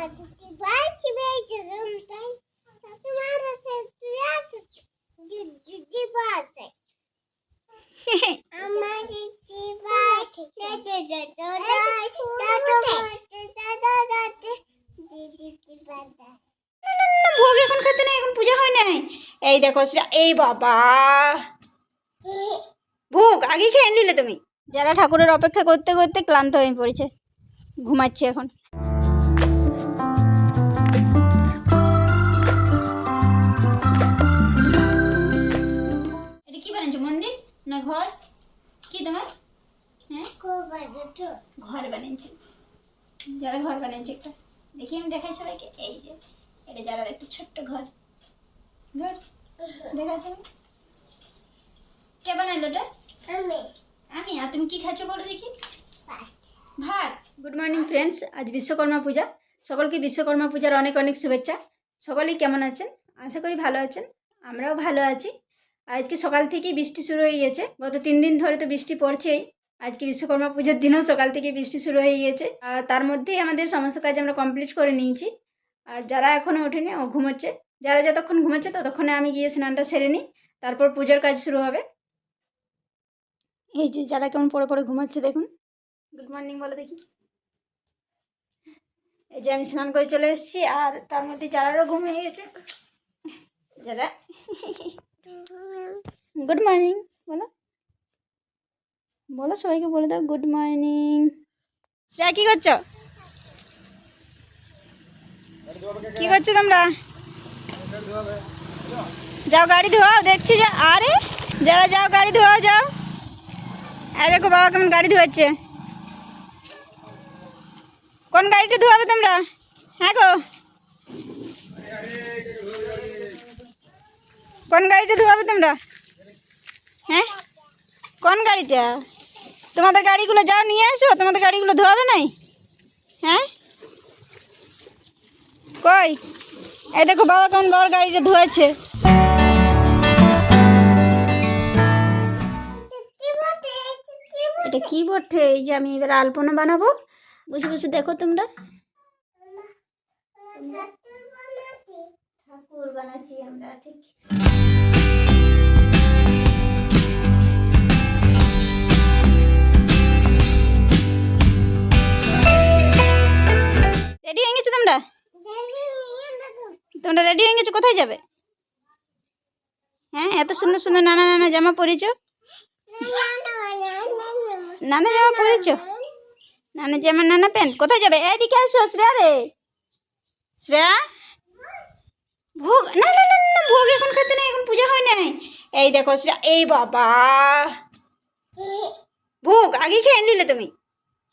ভোগ এখন খেতে নেই, এখন পূজা হয় নাই। এই দেখো এই বাবা, ভোগ আগে খেয়ে নিলে তুমি। যারা ঠাকুরের অপেক্ষা করতে করতে ক্লান্ত হয়ে পড়েছে, ঘুমাচ্ছে এখন। এটা কি বানাচ্ছো, মন্দির না ঘর? কি তোমার? হ্যাঁ, ঘর বানিয়েছে। যারা ঘর বানিয়েছে একটা দেখি, আমি দেখাই সবাইকে। এই যে এটা যারা একটা ছোট্ট ঘর, ঘর দেখাচ্ছ। কে বানাইলো ওটা? আমি। আর তুমি কি খাচ্ছ বলো দেখি? ভাত। গুড মর্নিং ফ্রেন্ডস, আজ বিশ্বকর্মা পূজা। সকলকে বিশ্বকর্মা পূজার অনেক অনেক শুভেচ্ছা। সকলেই কেমন আছেন? আশা করি ভালো আছেন, আমরাও ভালো আছি। আর আজকে সকাল থেকেই বৃষ্টি শুরু হয়ে গিয়েছে। গত 3 দিন ধরে তো বৃষ্টি পড়ছেই। আজকে বিশ্বকর্মা পুজোর দিনও সকাল থেকে বৃষ্টি শুরু হয়ে গিয়েছে। আর তার মধ্যেই আমাদের সমস্ত কাজ আমরা কমপ্লিট করে নিয়েছি। আর যারা এখনও ওঠেনি ও ঘুমোচ্ছে। যারা যতক্ষণ ঘুমোচ্ছে ততক্ষণে আমি গিয়ে স্নানটা সেরে নিই, তারপর পুজোর কাজ শুরু হবে। এই যে যারা কেমন পড়ে পড়ে ঘুমাচ্ছে দেখুন। গুড মর্নিং বলে দেখি। এই যে আমি স্নান করে চলে এসেছি, আর তার মধ্যে যারারও ঘুম হয়ে গেছে। যারা গুড মর্নিং বলো, বলো সবাইকে বলে দাও গুড মর্নিং। শ্রেয়া কি করছো? কি করছো তোমরা? যাও গাড়ি ধোয়াও, দেখছি যা। আরে যারা যাও গাড়ি ধোয়াও, যাও। এই দেখো বাবা কেমন গাড়ি ধোয়াচ্ছে। কোন গাড়িটা ধোয়াবে তোমরা? হ্যাঁ গো, কোন গাড়িটা ধোয়াবে তোমরা? হ্যাঁ, কোন গাড়িটা? তোমাদের গাড়িগুলো যাও নিয়ে আসো, তোমাদের গাড়িগুলো ধোয়াবে নাই? হ্যাঁ কই? এই দেখো বাবা কেমন বাবার গাড়িটা ধোয়াচ্ছে। এটা কি বটে? এই যে আমি এবার আলপনা বানাবো, বসে বসে দেখো তোমরা। ঠাকুর বানাচ্ছি আমরা, ঠিক। রেডি হয়ে গেছো তোমরা? তোমরা রেডি হয়ে গেছো? কোথায় যাবে? হ্যাঁ, এত সুন্দর সুন্দর নানা নানা জামা পরেছো। নানা জামা পরেছো, নানা জামা নানা প্যান্ট। কোথায় যাবে? এইদিকে আসো শ্রেয়া রে। শ্রেয়া, ভোগ না না না না, ভোগ এখন খেতে নেই, এখন পূজা হয় নাই। এই দেখো শ্রেয়া, এই বাবা, ভোগ আগে খেয়ে নিলে তুমি।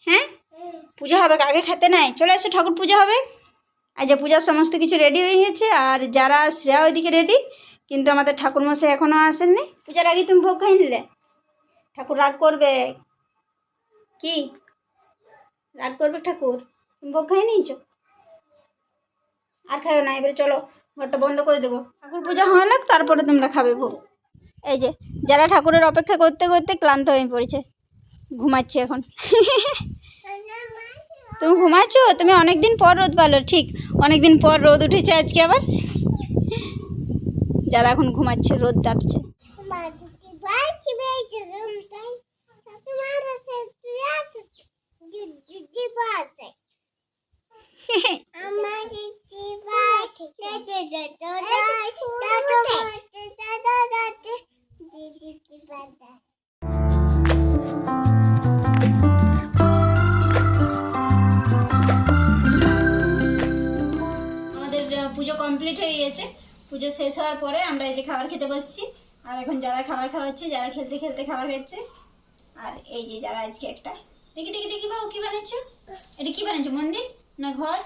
হ্যাঁ, পূজা হবে, আগে খেতে নাই। চলে এসো, ঠাকুর পূজা হবে। আর যে পূজার সমস্ত কিছু রেডি হয়ে গেছে। আর যারা শ্রেয়া ওইদিকে রেডি, কিন্তু আমাদের ঠাকুরমশাই এখনও আসেননি। পূজার আগে তুমি ভোগ খাই নিলে, ঠাকুর রাগ করবে। কি রাগ করবে ঠাকুর? তুমি ভোগ খাই নিয়েছো, আর খাও না। এবারে চলো, ঘরটা বন্ধ করে দেবো। ঠাকুর পূজা হলে তারপরে তোমরা খাবে ভোগ। এই যে যারা ঠাকুরের অপেক্ষা করতে করতে ক্লান্ত হয়ে পড়েছে, ঘুমাচ্ছে এখন। তুমি ঘুমাচ্ছ? তুমি অনেকদিন পর রোদ পালো, ঠিক অনেকদিন পর রোদ উঠেছে আজকে আবার। যারা এখন ঘুমাচ্ছে, রোদ দাপছে। পুজো কমপ্লিট হয়ে গেছে। পুজো শেষ হওয়ার পরে আমরা এই যে খাবার খেতে বসছি। আর এখন যারা খাবার খাওয়াচ্ছে, যারা খেলতে খেলতে খাবার খাচ্ছে। আর এই যে যারা আজকে একটা দেখি দেখি দেখি বাবু কি বানাচ্ছো? এটা কি বানাচ্ছো, মন্দির না ঘর?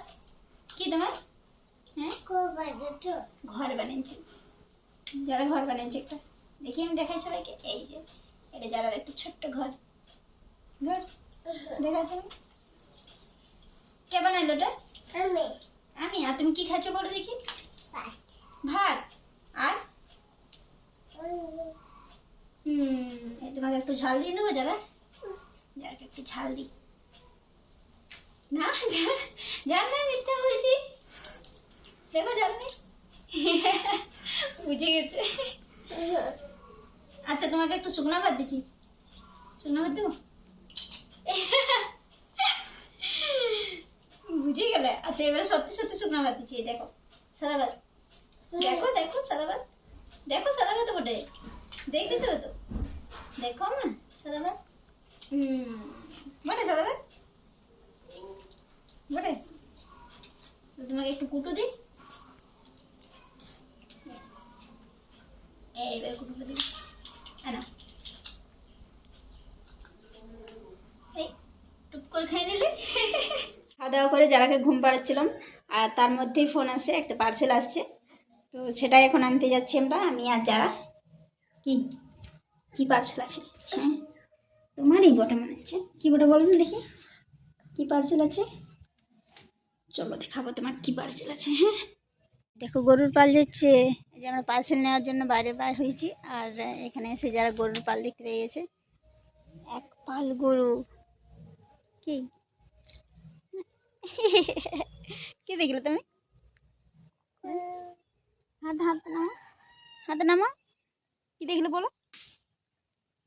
কি তোমার? হ্যাঁ, ঘর বানিয়েছে। যারা ঘর বানিয়েছে একটা দেখি, আমি দেখাই সবাইকে। এই যে এটা যারা একটা ছোট্ট ঘর, ঘর দেখাচ্ছি। কে বানাইলো ওটা? আমি। আর তুমি কি খাচ্ছ বলো দেখি? ভাত। আর তোমাকে একটু ঝাল দিয়ে দেবো। যারা যারা একটু ঝাল দিই, না জান না, মিথ্যা বলছি। দেখো জান না, বুঝে গেছে। আচ্ছা তোমাকে একটু শুকনো ভাত দিচ্ছি, শুকনো ভাত দেবো? বুঝে গেলে। আচ্ছা এবারে সত্যি সত্যি শুকনো ভাত দিচ্ছি। দেখো সাদা ভাত, দেখো দেখো সাদা ভাত, দেখো সাদা ভাত বটে, দেখতে হবে তো, দেখো না সাদা ভাত বটে, সাদা ভাত বটে। তো তোমাকে একটু কুটো দিই, এইবার কুটোটা দিই, না এই টুক করে খাই নিলে। খাওয়া দাওয়া করে যারাকে ঘুম পাড়াচ্ছিলাম, আর তার মধ্যেই ফোন আসে, একটা পার্সেল আসছে, তো সেটাই এখন আনতে যাচ্ছি আমরা, আমি আর যারা। কি কি পার্সেল আছে? হ্যাঁ তোমারই বটে মনে হচ্ছে। কী বটে বলুন দেখি, কি পার্সেল আছে? চলো দেখাবো তোমার কি পার্সেল আছে। হ্যাঁ দেখো গরুর পাল যাচ্ছে, এই যে আমরা পার্সেল নেওয়ার জন্য বাইরে বার হয়েছি, আর এখানে এসে যারা গরুর পাল দেখতে পেয়ে গেছে, এক পাল গরু। কি কি দেখলে তুমি? হাত হাত নামো, হাতে নামো, কি দেখলে বলো,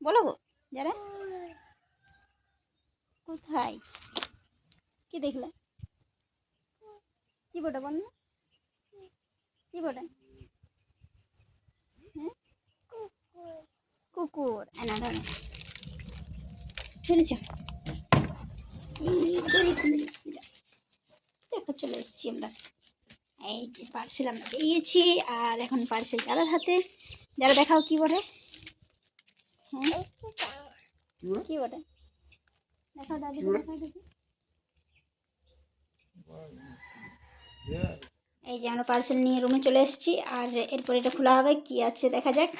বলো গো যারা, কোথায় কি দেখলে? কি বটে বল না, কি বটে? হ্যাঁ কুকুর। এনা ধরো শুনেছ, দেখো চলে এসেছি আমরা। এই যে পার্সেল আমরা পেয়ে গেছি, আর এখন পার্সেল যারার হাতে। যারা দেখাও কি বটে? হ্যাঁ কি বটে দেখাও, দাদি দেখাও দেখি। এই যে আমরা পার্সেল নিয়ে রুমে চলে এসেছি, আর এরপর এটা খোলা হবে, কি আছে দেখা যাক।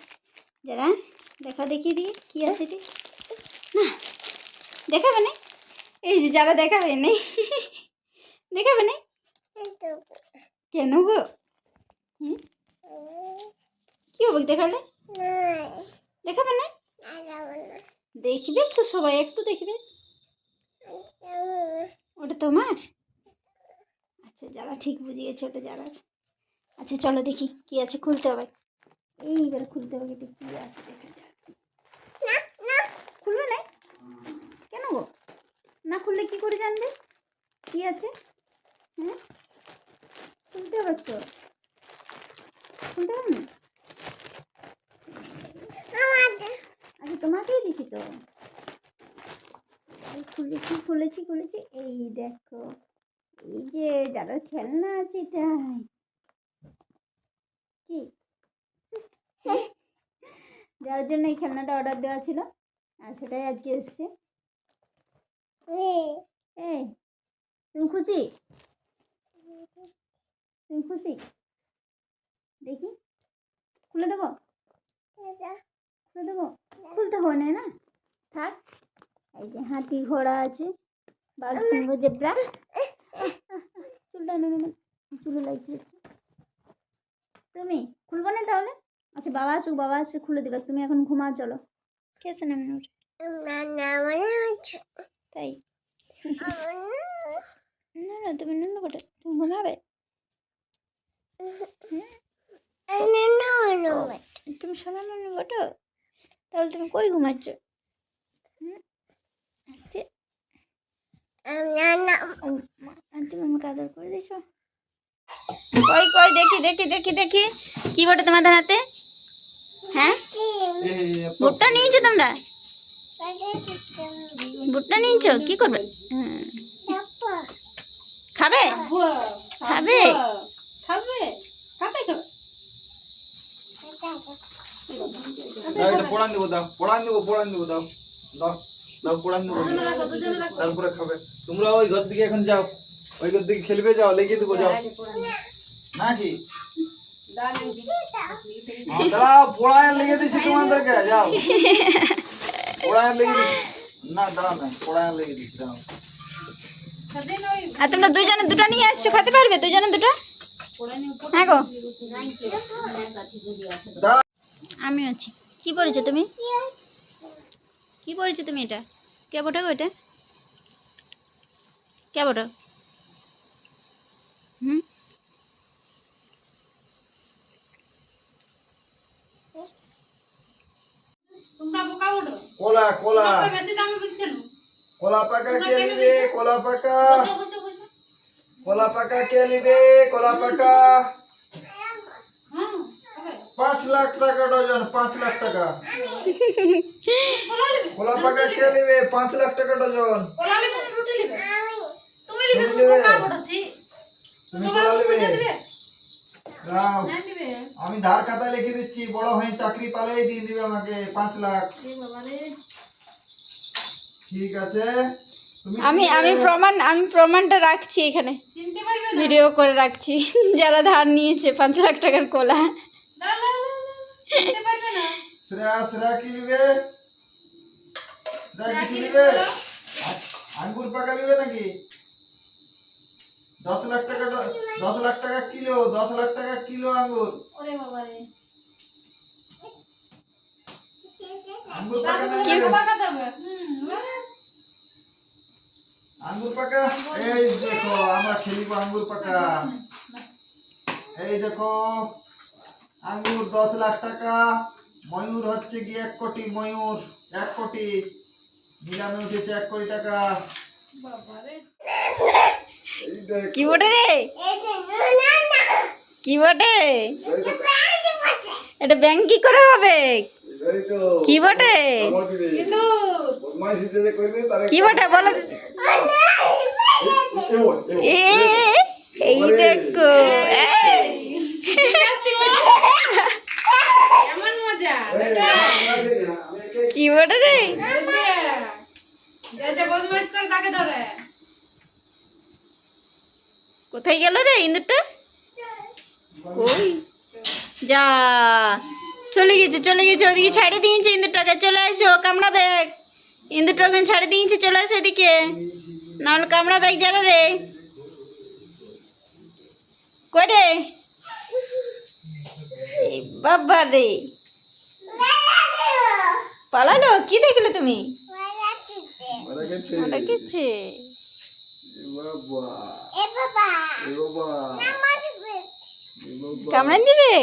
যারা দেখা দেখিয়ে দিয়ে কি আছে এটি, না দেখাবে না, এই যে যারা দেখাবে নেই, দেখাবে না কেন গো? কি হবে দেখালে? দেখাবে না? দেখবে তো সবাই, একটু দেখবে। ওটা তোমার? আচ্ছা যারা ঠিক বুঝে গেছে ওটা যারা। আচ্ছা চলো দেখি কি আছে, খুলতে হবে, এইবার খুলতে হবে, এটা কি আছে দেখা যাক। খুলবে না কেন গো? না খুললে কি করে জানবে কি আছে? হ্যাঁ খুলতে হবে তো, খুলতে হবে না? আচ্ছা তোমাকেই দিছি তো, খুলেছি খুলেছি খুলেছি, এই দেখো, এই যে যারা খেলনা আছে এটাই। কি যার জন্য এই খেলনাটা অর্ডার দেওয়া ছিল, আর সেটাই আজকে এসছে। এই তুমি খুশি? তুমি খুশি? দেখি খুলে দেবো, খুলে দেবো, খুলতে হবে না, না থাক। এই যে হাতি ঘোড়া আছে, বাঘ সিংহ জেব্রা, চুলটা চুলে লাগছে। তুমি খুলবো না তাহলে? আচ্ছা বাবা আসুক, বাবা আসে খুলে দেবে, তুমি এখন ঘুমাও চলো। কেসে নামে তাই না, না তুমি নুন বটে, তুমি ঘুমাবে, তুমি সোনা নুন বটো, তাহলে তুমি কই ঘুমাচ্ছ? আস্তে তুমি আমাকে আদর করে দিছো। কই কই দেখি দেখি দেখি দেখি, কি বটে তোমাদের হাতে? হ্যাঁ ভুট্টা নিয়েছো তোমরা, ভুট্টা নিয়েছো, কি করবে? খাবে খাবে খাবে, খাবে খাবে। পড়ান দেবো, দাও পড়ান দেবো, পড়ান দেবো, দাও দাও দাও পড়ান দেবো, তারপরে খাবে। তোমরা ওই ঘর দিকে এখন যাও, ওই ঘর দিকে খেলবে, যাও লেগে দেবো, যাও নাকি দাঁড়াও, পড়ায় লেগে দিচ্ছি তোমাদেরকে, যাও পড়ায় লেগে দিচ্ছি, না দাঁড়াও না, পড়ায় লেগে দিচ্ছি, দাঁড়াও। আর তোমরা দুইজনে দুটো নিয়ে আসছো, খেতে পারবে দুইজনে দুটো? হ্যাঁ গো আমি আছি। কি পড়েছো তুমি, কি পড়েছো তুমি? এটা কে বটে গো? এটা क्या बोलो? তোমরা বোকা উঠো কোলা কোলা তোমরা বেশি দামে বিকছেন কোলা পাকা কে নিবে কোলা পাকা বসো বসো বসো কোলা পাকা কে নিবে কোলা পাকা হ্যাঁ হবে 5 লাখ টাকা ডজন 5 লাখ টাকা কোলা লিবে কোলা পাকা কে নিবে 5 লাখ টাকা ডজন কোলা লিবে রুটি লিবে তুমি তুমি লিবে লিবে? বোকা উঠছি তুমি তোমার কোলা পয়সা নিবে দিবে দাও না দিবে আমি ধার খাতা লিখে দিচ্ছি বড় হয়ে চাকরি পালেই দিয়ে দিবে আমাকে 5 লাখ এ বাবা রে ঠিক আছে তুমি আমি প্রমাণটা রাখছি এখানে, চিনতে পারবে না ভিডিও করে রাখছি। যারা ধার নিয়েছে 5 লাখ টাকার কোলা, না না না চিনতে পারবে না শ্রেয়া কি নিবে শ্রেয়া কি নিবে আঙ্গুর পাকা নিবে নাকি 10 লাখ টাকা 10 লাখ টাকা কিলো 10 লাখ টাকা কিলো আঙ্গুর ওরে বাবা রে আঙ্গুর পাকা না কি নিবে? পাকা দেবে আঙ্গুর পাকা এই দেখো আমরা খেলিব আঙ্গুর পাকা এই দেখো আঙ্গুর 10 লাখ টাকা ময়ূর হচ্ছে কি 1 কোটি ময়ূর 1 কোটি নিলামে উঠেছে 1 কোটি টাকা বাবা রে এই দেখ কি বটে রে, কি বটে? এটা ব্যাংক কি করে হবে? এবারে তো কি বটে? আমার দিবে কিন্তু বদমাইশি যে করবে তারে কি বটে বলো? এ এই দেখো, কেমন মজা কি বটে রে? যে বদমাইশ করে তাকে ধরে কোথায় গেল রে ইন্দুরটা? কই যা, চলে গেছে ওদিকে ছাড়ে দিয়েছে ইন্দুরটাকে। চলে আসো, কামড়া ব্যাগ। ইন্দুরটাকে ছাড়ে দিয়েছে, চলে আসো এদিকে, নাহলে কামড়া ব্যাগ যারা রে। কই রে? এই বাবা রে, পালালো। কি দেখলে তুমি? ওটা কিচ্ছে? কামড়ান দিবে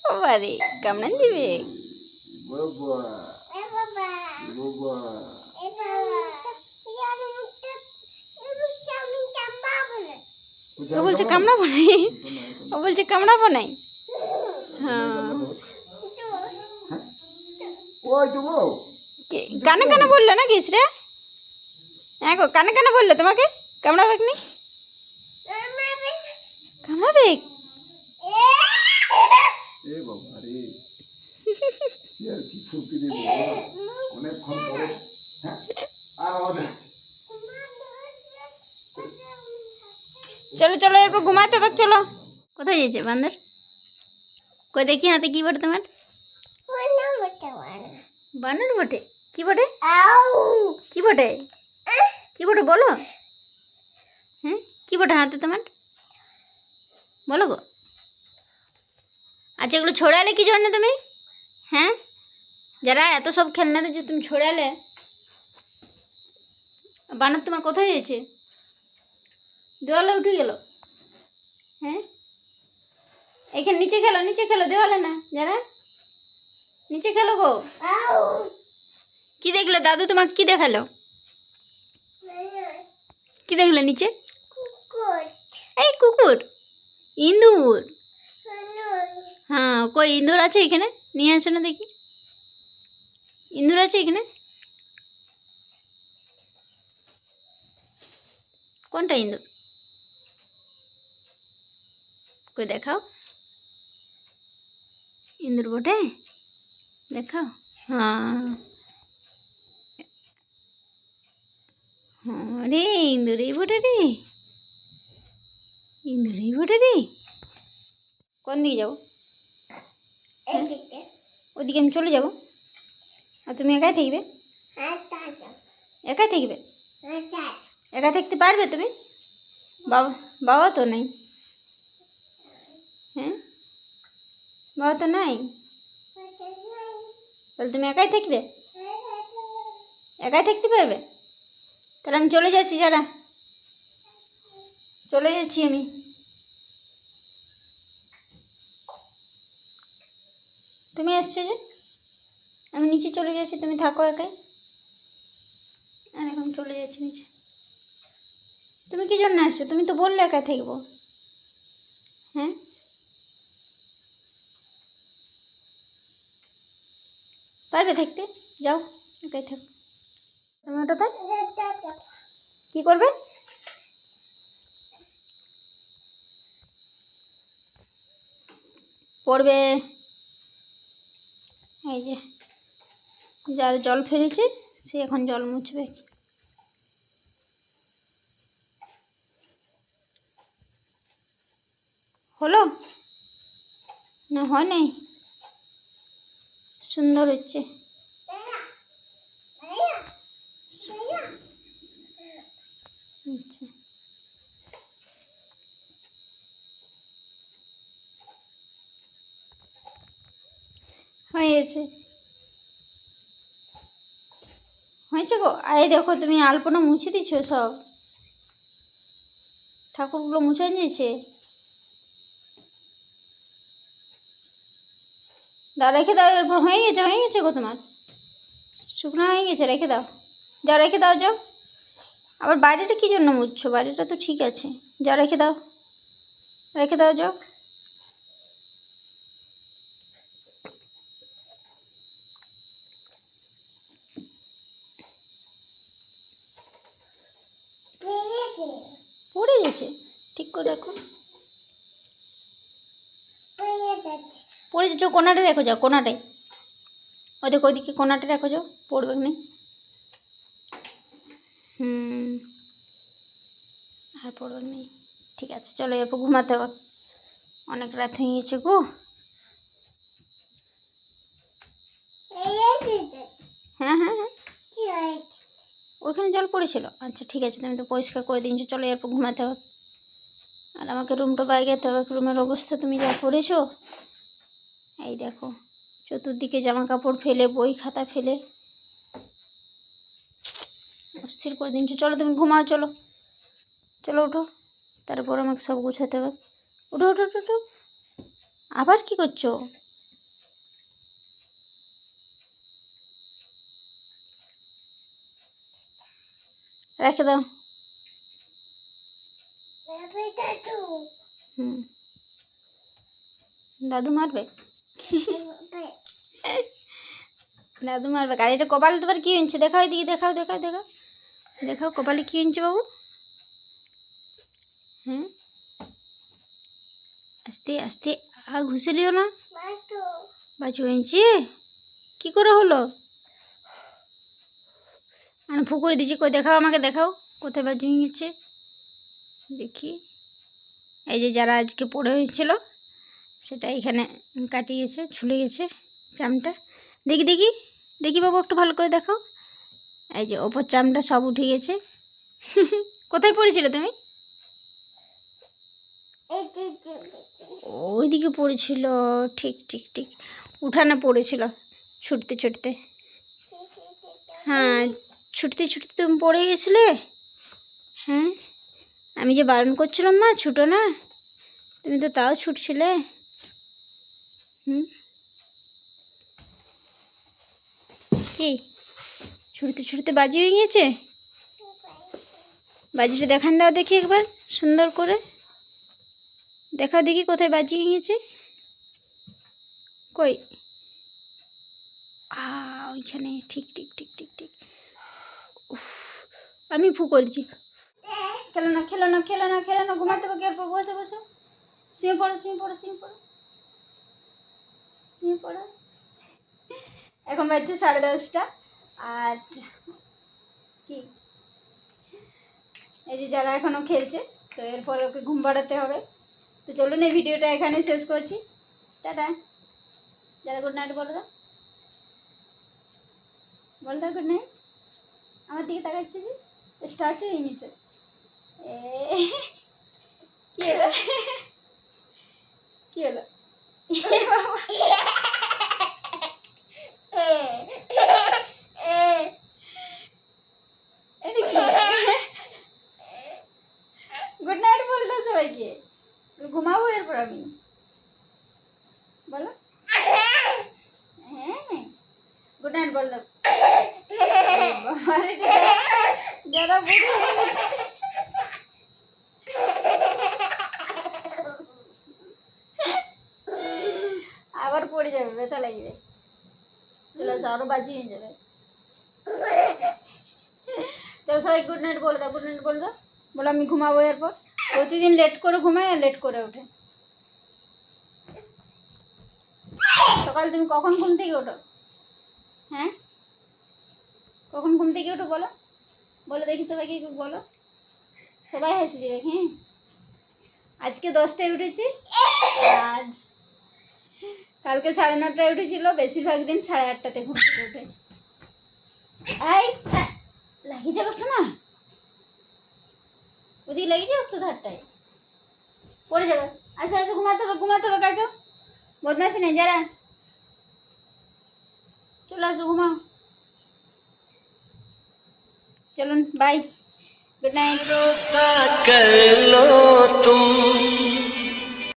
বাবা রে, কামড়ান দিবে। ও বলছে কামড়াবো নাই, ও বলছে কামড়াবো নাই। হ্যাঁ, কানে কানে বললো না কিস রে? হ্যাঁ গো, কানে কানে বললো তোমাকে কামড়াবে নি? কামড়াবে? এ বাবা রে ইয়ার কি ফুর্তি রে অনেকক্ষণ পরে হ্যাঁ আর আমাদের চলো চলো, এরপর ঘুমাতে হবে। চলো। কোথায় যাচ্ছে বান্দর? কই দেখি হাতে কি বটে তোমার? বানর বটে। কি বটে? কি বটে? কি বটে বলো? হ্যাঁ, কি বটে হাতে তোমার? বলো গো। আচ্ছা, এগুলো ছড়ালে কি জন্য তুমি? হ্যাঁ, যারা এত সব খেলনাতে যে তুমি ছড়ালে, বানর তোমার কোথায় হয়েছে? দেওয়ালে উঠে গেল? হ্যাঁ, এখানে নিচে খেলো, দেওয়ালে না। যারা নিচে খেলো গো। কি দেখলে দাদু? তোমাকে কি দেখালো? কি দেখলে নিচে? এই কুকুর, ইঁদুর। হ্যাঁ, কই ইঁদুর আছে এখানে? নিয়ে আসো না দেখি। ইঁদুর আছে এখানে? কোনটা ইঁদুর? কই দেখাও। ইঁদুর বটে, দেখাও। হ্যাঁ হ্যাঁ রে, ইঁদুরই বটে রে, ইঁদুরই বটে রে। কোন দিকে যাবো? ওদিকে আমি চলে যাবো, আর তুমি একাই থাকবে? একাই থাকবে? একা থাকতে পারবে তুমি? বাবা বাবা তো নেই। হ্যাঁ, বাবা তো নাই, তাহলে তুমি একাই থাকবে? একাই থাকতে পারবে? তাহলে আমি চলে যাচ্ছি, যারা চলে যাচ্ছি আমি। তুমি এসছো যে, আমি নিচে চলে যাচ্ছি, তুমি থাকো একাই। আর এখন চলে যাচ্ছি নিচে। তুমি কি জন্য আসছো? তুমি তো বললে একা থাকবো। হ্যাঁ, পারবে থাকতে? যাও, একাই থাকো। তুমি ওটাতে কি করবে? পড়বে। এই যে যার জল ফেলেছে সে এখন জল মুছবে। হলো না? হয় নাই? সুন্দর হচ্ছে। আচ্ছা, হয়েছে, হয়েছে গো। এই দেখো, তুমি আলপনা মুছে দিচ্ছ সব, ঠাকুরগুলো মুছে দিয়েছে। দাও, রেখে দাও। এরপর হয়ে গেছে, হয়ে গেছে গো তোমার, শুকনো হয়ে গেছে, রেখে দাও। যাও, রেখে দাও, যাও। আবার বাইরেটা কী জন্য মুছছো? বাইরেটা তো ঠিক আছে। যাও, রেখে দাও, রেখে দাও, যাও। পড়ে গেছে, ঠিক করে দেখো। পড়ে যাচ্ছ, কোনাটা রেখো, যাও কোনাটায়। ওই দেখো, ওইদিকে কোনাটা রেখো, যাও, পড়বে না। আর পড়বে নেই, ঠিক আছে। চলো এরপর ঘুমাতে হবে, অনেক রাত হয়ে গেছে গো। হ্যাঁ হ্যাঁ হ্যাঁ, ওইখানে জল পড়েছিল। আচ্ছা ঠিক আছে, তুমি তো পরিষ্কার করে দিয়েছো। চলো এরপর ঘুমাতে হবে। আর আমাকে রুমটা বাইরে হবে। রুমের অবস্থা তুমি যা করেছো, এই দেখো, চতুর্দিকে জামা কাপড় ফেলে, বই খাতা ফেলে অস্থির করে দিয়েছো। চলো তুমি ঘুমাও, চলো চলো, ওঠো। তারপর আমাকে সব গুছাতে হবে। ওঠো ওঠো ওঠো ওঠো। আবার কি করছো? রেখে দাও। দাদু মারবে? দাদু মারবে। গাড়িটা কপালে তোমার কি হয়েছে? দেখাও এদিকে, দেখাও দেখাও দেখাও দেখাও, কপালে কি হয়েছে বাবু? হ্যাঁ, আস্তে আস্তে, ঘুষে লিও না। বাজু হয়েছে? কী করে হলো? আমি ফু করে দিচ্ছি। কই দেখাও, আমাকে দেখাও কোথায় বাজু হয়ে গেছে দেখি। এই যে যারা আজকে পড়ে হয়েছিল সেটা এখানে কাটিয়েছে, ছুলে গেছে চামটা। দেখি দেখি দেখি বাবু, একটু ভালো করে দেখাও। এই যে ওপর চামটা সব উঠে গেছে। কোথায় পড়েছিলে তুমি? ওইদিকে পড়েছিল, ঠিক ঠিক ঠিক, উঠানে পড়েছিল ছুটতে ছুটতে। হ্যাঁ, ছুটতে ছুটতে তুমি পড়ে গেছিলে। হ্যাঁ, আমি যে বারণ করছিলাম মা ছুটো না, তুমি তো তাও ছুটছিলে। কি ছুটতে ছুটতে বাজি হয়ে গিয়েছে? বাজিটা দেখান দাও দেখি একবার, সুন্দর করে দেখাও দেখি কোথায় বাজি হয়ে গেছে। কই? ওইখানে, ঠিক ঠিক ঠিক ঠিক ঠিক। আমি ফু করেছি। খেলো না খেলো না খেলো না খেলো না, ঘুমাতে হবে। এরপর বসে বসো, শুয়ে পড়ো শুয়ে পড়ো শুয়ে পড়ো শুয়ে পড়ো। এখন বাজছে 10:30। আর কি, এই যে যারা এখনও খেলছে, তো এরপর ওকে ঘুম পাড়াতে হবে। তো চলুন এই ভিডিওটা এখানে শেষ করছি। টাটা। যারা গুড নাইট বলে দাও, বলে দাও গুড নাইট। আমার দিকে তাকাচ্ছি যে স্ট্যাচু হয়ে নিচে। কি হলো? কি হলো? এটা কি? দাও সবাইকে, ঘুমাবো এরপর আমি, বলো হ্যাঁ গুড নাইট বল দাও। বাবারে, যারা বুড়ি হয়ে গেছে আবার পড়ে যাবে, ব্যথা লাগবে, চলে আসো আরো বাজি হয়ে যাবে। চলো সবাই গুড নাইট বলে দাও, গুড নাইট বলে দাও, বলো আমি ঘুমাবো এরপর। প্রতিদিন লেট করে ঘুমায় আর লেট করে ওঠে। সকালে তুমি কখন ঘুম থেকে ওঠো? হ্যাঁ কখন ঘুম থেকে ওঠো বলো, বলে দেখি সবাইকে একটু বলো, সবাই হেসে দেবে। হ্যাঁ আজকে 10টায় উঠেছি, আর কালকে 9:30টায় উঠেছিল, বেশিরভাগ দিন 8:30টাতে ঘুম থেকে উঠে। এই লাগিয়ে যাবে না, ওদিকে লাগিয়ে যাবে তো ধারটায়, পড়ে যাবে। আসো আসো ঘুমাতে হবে, ঘুমাতে হবে, আসো বদমাসি নেই যারা, চলে আসো ঘুমাও। চলুন বাই, गुड नाइट। भरोसा कर लो तुम